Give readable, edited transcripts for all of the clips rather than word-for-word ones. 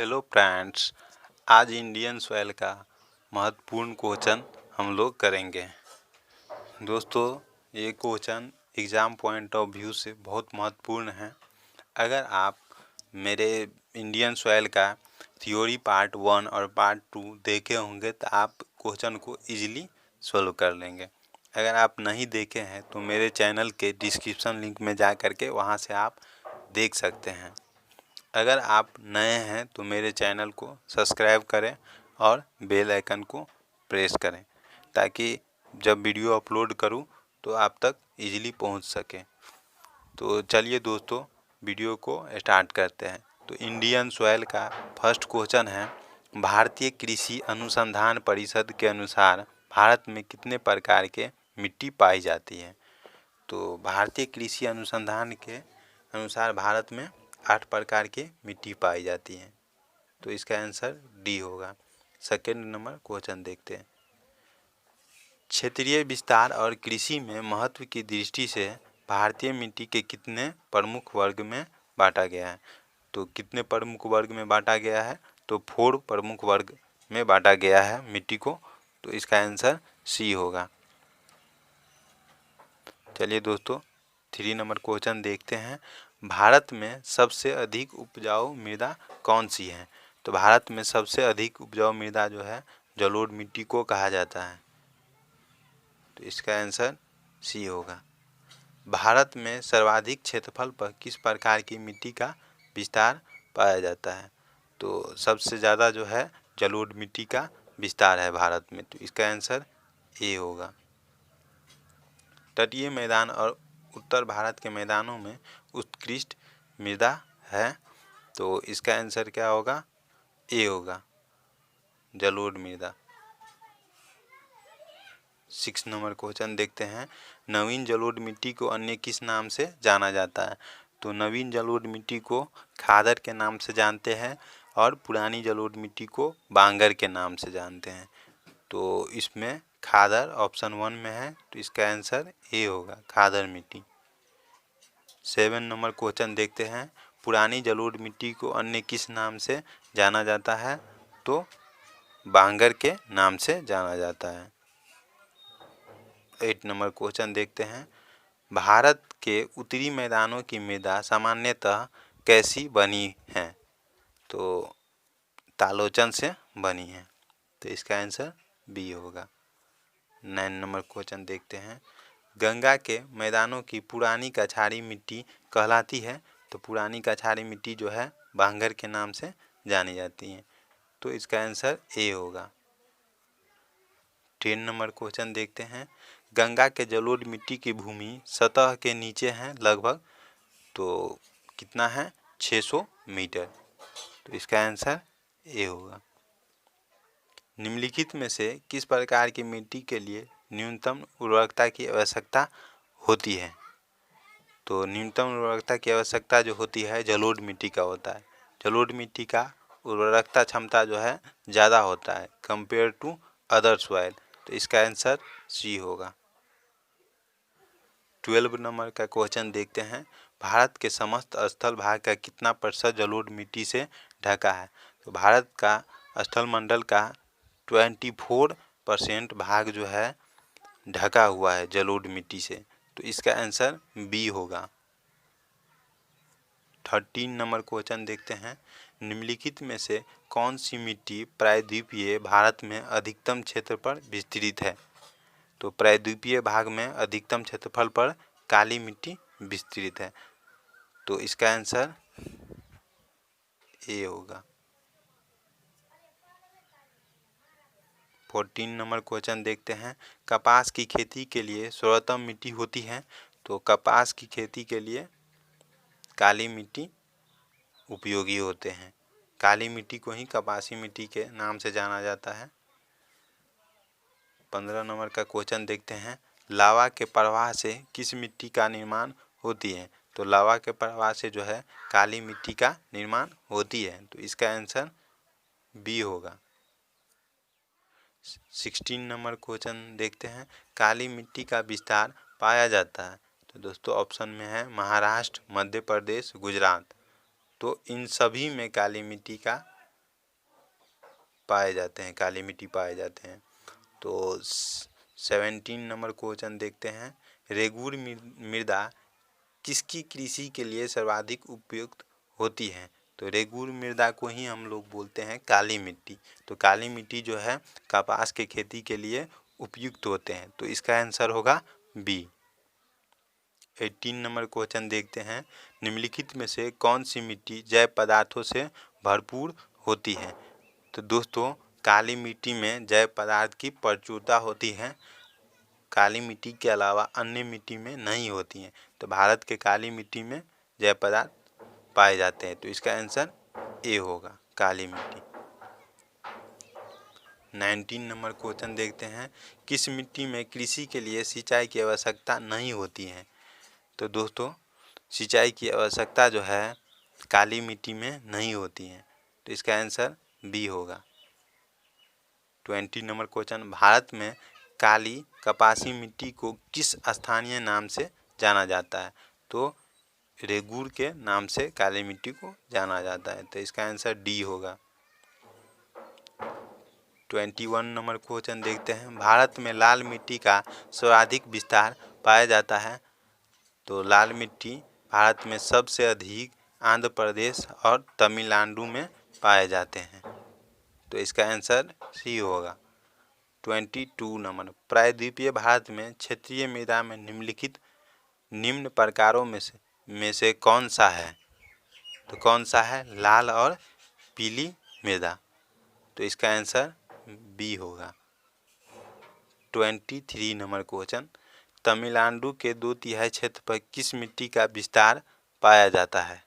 Hello friends, आज Indian soil का महत्वपूर्ण क्वेश्चन हम लोग करेंगे। दोस्तों, ये question exam point of view से बहुत महत्वपूर्ण है। अगर आप मेरे इंडियन सॉइल का थ्योरी पार्ट 1 और पार्ट 2 देखे होंगे तो आप क्वेश्चन को इजीली सॉल्व कर लेंगे। अगर आप नहीं देखे हैं तो मेरे चैनल के डिस्क्रिप्शन लिंक में जा कर के वहाँ से आप देख सकते हैं। अगर आप नए हैं तो मेरे चैनल को सब्सक्राइब करें और बेल आइकन को प्रेस करें ताकि जब वीडियो अपलोड करूं तो आप तक इजीली पहुंच सके। तो चलिए दोस्तों, वीडियो को स्टार्ट करते हैं। तो इंडियन सॉइल का फर्स्ट क्वेश्चन है, भारतीय कृषि अनुसंधान परिषद के अनुसार भारत में कितने प्रकार के मिट्टी पाई जाती है। तो भारतीय कृषि अनुसंधान के अनुसार भारत में 8 प्रकार की मिट्टी पाई जाती है। तो इसका आंसर डी होगा। सेकेंड नंबर क्वेश्चन देखते हैं, क्षेत्रीय विस्तार और कृषि में महत्व की दृष्टि से भारतीय मिट्टी के कितने प्रमुख वर्ग में बांटा गया है। तो कितने प्रमुख वर्ग में बांटा गया है, तो 4 प्रमुख वर्ग में बांटा गया है मिट्टी को। तो इसका आंसर सी होगा। चलिए दोस्तों, 3 नंबर क्वेश्चन देखते हैं, भारत में सबसे अधिक उपजाऊ मृदा कौन सी है। तो भारत में सबसे अधिक उपजाऊ मृदा जो है जलोढ़ मिट्टी को कहा जाता है। तो इसका आंसर सी होगा। भारत में सर्वाधिक क्षेत्रफल पर किस प्रकार की मिट्टी का विस्तार पाया जाता है। तो सबसे ज़्यादा जो है जलोढ़ मिट्टी का विस्तार है भारत में। तो इसका आंसर ए होगा। तटीय मैदान और उत्तर भारत के मैदानों में उत्कृष्ट मृदा है। तो इसका आंसर क्या होगा, ए होगा, जलोढ़ मृदा। 6 नंबर क्वेश्चन देखते हैं, नवीन जलोढ़ मिट्टी को अन्य किस नाम से जाना जाता है। तो नवीन जलोढ़ मिट्टी को खादर के नाम से जानते हैं और पुरानी जलोढ़ मिट्टी को बांगर के नाम से जानते हैं। तो इसमें खादर ऑप्शन 1 में है। तो इसका आंसर ए होगा, खादर मिट्टी। 7 नंबर क्वेश्चन देखते हैं, पुरानी जलोढ़ मिट्टी को अन्य किस नाम से जाना जाता है। तो बांगर के नाम से जाना जाता है। 8 नंबर क्वेश्चन देखते हैं, भारत के उत्तरी मैदानों की मृदा सामान्यतः कैसी बनी है। तो तालोचन से बनी है। तो इसका आंसर बी होगा। 9 नंबर क्वेश्चन देखते हैं, गंगा के मैदानों की पुरानी कछारी मिट्टी कहलाती है। तो पुरानी कछारी मिट्टी जो है बांगर के नाम से जानी जाती है। तो इसका आंसर ए होगा। 10 नंबर क्वेश्चन देखते हैं, गंगा के जलोढ़ मिट्टी की भूमि सतह के नीचे है लगभग, तो कितना है, 600 मीटर। तो इसका आंसर ए होगा। निम्नलिखित में से किस प्रकार की मिट्टी के लिए न्यूनतम उर्वरकता की आवश्यकता होती है। तो न्यूनतम उर्वरकता की आवश्यकता जो होती है जलोढ़ मिट्टी का होता है। जलोढ़ मिट्टी का उर्वरकता क्षमता जो है ज़्यादा होता है कंपेयर टू अदर सॉइल। तो इसका आंसर सी होगा। 12 नंबर का क्वेश्चन देखते हैं, भारत के समस्त स्थल भाग का कितना प्रतिशत जलोढ़ मिट्टी से ढका है। तो भारत का स्थल मंडल का 24% भाग जो है ढका हुआ है जलोढ़ मिट्टी से। तो इसका आंसर बी होगा। 13 नंबर क्वेश्चन देखते हैं, निम्नलिखित में से कौन सी मिट्टी प्रायद्वीपीय भारत में अधिकतम क्षेत्र पर विस्तृत है। तो प्रायद्वीपीय भाग में अधिकतम क्षेत्रफल पर काली मिट्टी विस्तृत है। तो इसका आंसर ए होगा। 14 नंबर क्वेश्चन देखते हैं, कपास की खेती के लिए सर्वोत्तम मिट्टी होती है। तो कपास की खेती के लिए काली मिट्टी उपयोगी होते हैं। काली मिट्टी को ही कपासी मिट्टी के नाम से जाना जाता है। 15 नंबर का क्वेश्चन देखते हैं, लावा के प्रवाह से किस मिट्टी का निर्माण होती है। तो लावा के प्रवाह से जो है काली मिट्टी का निर्माण होती है। तो इसका आंसर बी होगा। 16 नंबर क्वेश्चन देखते हैं, काली मिट्टी का विस्तार पाया जाता है। तो दोस्तों ऑप्शन में है महाराष्ट्र, मध्य प्रदेश, गुजरात। तो इन सभी में काली मिट्टी का पाए जाते हैं, काली मिट्टी पाए जाते हैं। तो 17 नंबर क्वेश्चन देखते हैं, रेगूर मृदा किसकी कृषि के लिए सर्वाधिक उपयुक्त होती है? तो रेगूर मृदा को ही हम लोग बोलते हैं काली मिट्टी। तो काली मिट्टी जो है कपास के खेती के लिए उपयुक्त होते हैं। तो इसका आंसर होगा बी। 18 नंबर क्वेश्चन देखते हैं, निम्नलिखित में से कौन सी मिट्टी जैव पदार्थों से भरपूर होती है? तो दोस्तों काली मिट्टी में जैव पदार्थ की प्रचुरता होती है, काली मिट्टी के अलावा अन्य मिट्टी में नहीं होती हैं। तो भारत के काली मिट्टी में जैव पदार्थ पाए जाते हैं। तो इसका आंसर ए होगा, काली मिट्टी। 19 नंबर क्वेश्चन देखते हैं, किस मिट्टी में कृषि के लिए सिंचाई की आवश्यकता नहीं होती है? तो दोस्तों सिंचाई की आवश्यकता जो है काली मिट्टी में नहीं होती है। तो इसका आंसर बी होगा। 20 नंबर क्वेश्चन, भारत में काली कपासी मिट्टी को किस स्थानीय नाम से जाना जाता है? तो रेगूर के नाम से काली मिट्टी को जाना जाता है। तो इसका आंसर डी होगा। 21 नंबर क्वेश्चन देखते हैं, भारत में लाल मिट्टी का सर्वाधिक विस्तार पाया जाता है? तो लाल मिट्टी भारत में सबसे अधिक आंध्र प्रदेश और तमिलनाडु में पाए जाते हैं। तो इसका आंसर सी होगा। 22 नंबर, प्रायद्वीपीय भारत में क्षेत्रीय मृदा में निम्नलिखित निम्न प्रकारों में से कौन सा है? तो कौन सा है? लाल और पीली मृदा। तो इसका आंसर बी होगा। 23 नंबर क्वेश्चन, तमिलनाडु के 2/3 क्षेत्र पर किस मिट्टी का विस्तार पाया जाता है?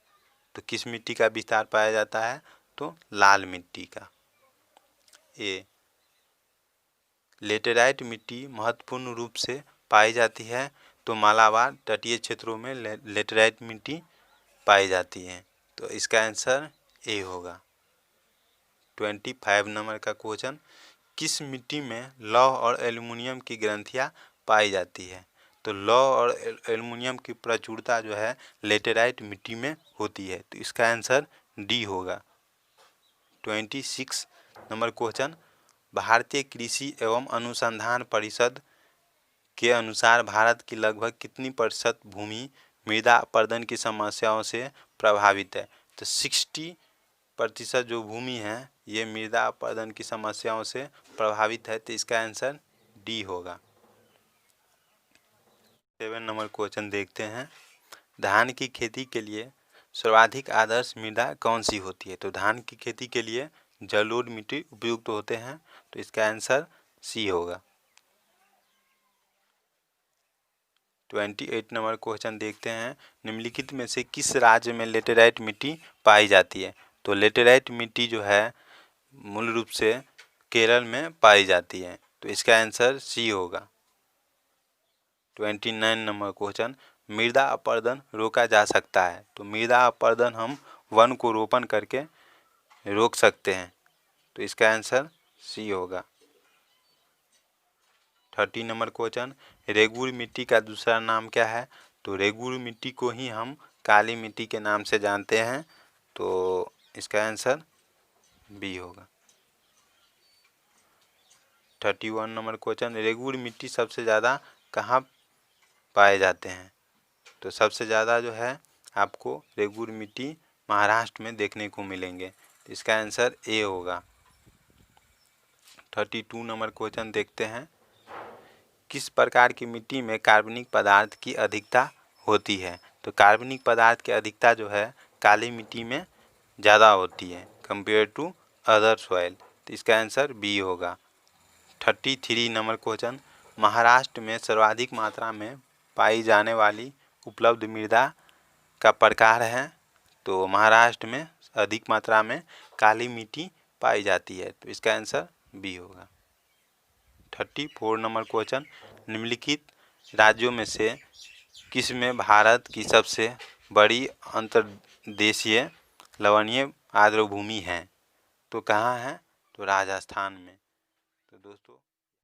तो किस मिट्टी का विस्तार पाया जाता है? तो लाल मिट्टी का। ए, लेटेराइट मिट्टी महत्वपूर्ण रूप से पाई जाती है? तो मालाबार तटीय क्षेत्रों में लेटेराइट मिट्टी पाई जाती है। तो इसका आंसर ए होगा। 25 नंबर का क्वेश्चन, किस मिट्टी में लौह और एल्युमिनियम की ग्रंथियां पाई जाती है? तो लौह और एल्युमिनियम की प्रचुरता जो है लेटेराइट मिट्टी में होती है। तो इसका आंसर डी होगा। 26 नंबर क्वेश्चन, भारतीय कृषि एवं अनुसंधान परिषद के अनुसार भारत की लगभग कितनी प्रतिशत भूमि मृदा अपरदन की समस्याओं से प्रभावित है? तो 60% जो भूमि है ये मृदा अपरदन की समस्याओं से प्रभावित है। तो इसका आंसर डी होगा। 7 नंबर क्वेश्चन देखते हैं, धान की खेती के लिए सर्वाधिक आदर्श मृदा कौन सी होती है? तो धान की खेती के लिए जलोढ़ मिट्टी उपयुक्त होते हैं। तो इसका आंसर सी होगा। 28 नंबर क्वेश्चन देखते हैं, निम्नलिखित में से किस राज्य में लेटेराइट मिट्टी पाई जाती है? तो लेटेराइट मिट्टी जो है मूल रूप से केरल में पाई जाती है। तो इसका आंसर सी होगा। 29 नंबर क्वेश्चन, मृदा अपरदन रोका जा सकता है? तो मृदा अपरदन हम वन को रोपण करके रोक सकते हैं। तो इसका आंसर सी होगा। 30 नंबर क्वेश्चन, रेगूर मिट्टी का दूसरा नाम क्या है? तो रेगूर मिट्टी को ही हम काली मिट्टी के नाम से जानते हैं। तो इसका आंसर बी होगा। 31 नंबर क्वेश्चन, रेगूर मिट्टी सबसे ज़्यादा कहाँ पाए जाते हैं? तो सबसे ज़्यादा जो है आपको रेगूर मिट्टी महाराष्ट्र में देखने को मिलेंगे। तो इसका आंसर ए होगा। 32 नंबर क्वेश्चन देखते हैं, किस प्रकार की मिट्टी में कार्बनिक पदार्थ की अधिकता होती है? तो कार्बनिक पदार्थ की अधिकता जो है काली मिट्टी में ज़्यादा होती है कंपेयर टू अदर सॉइल। तो इसका आंसर बी होगा। 33 नंबर क्वेश्चन, महाराष्ट्र में सर्वाधिक मात्रा में पाई जाने वाली उपलब्ध मृदा का प्रकार है? तो महाराष्ट्र में अधिक मात्रा में काली मिट्टी पाई जाती है। तो इसका आंसर बी होगा। 34 नंबर क्वेश्चन, निम्नलिखित राज्यों में से किस में भारत की सबसे बड़ी अंतर्देशीय लवणीय आर्द्रभूमि है? तो कहाँ है? तो राजस्थान में। तो दोस्तों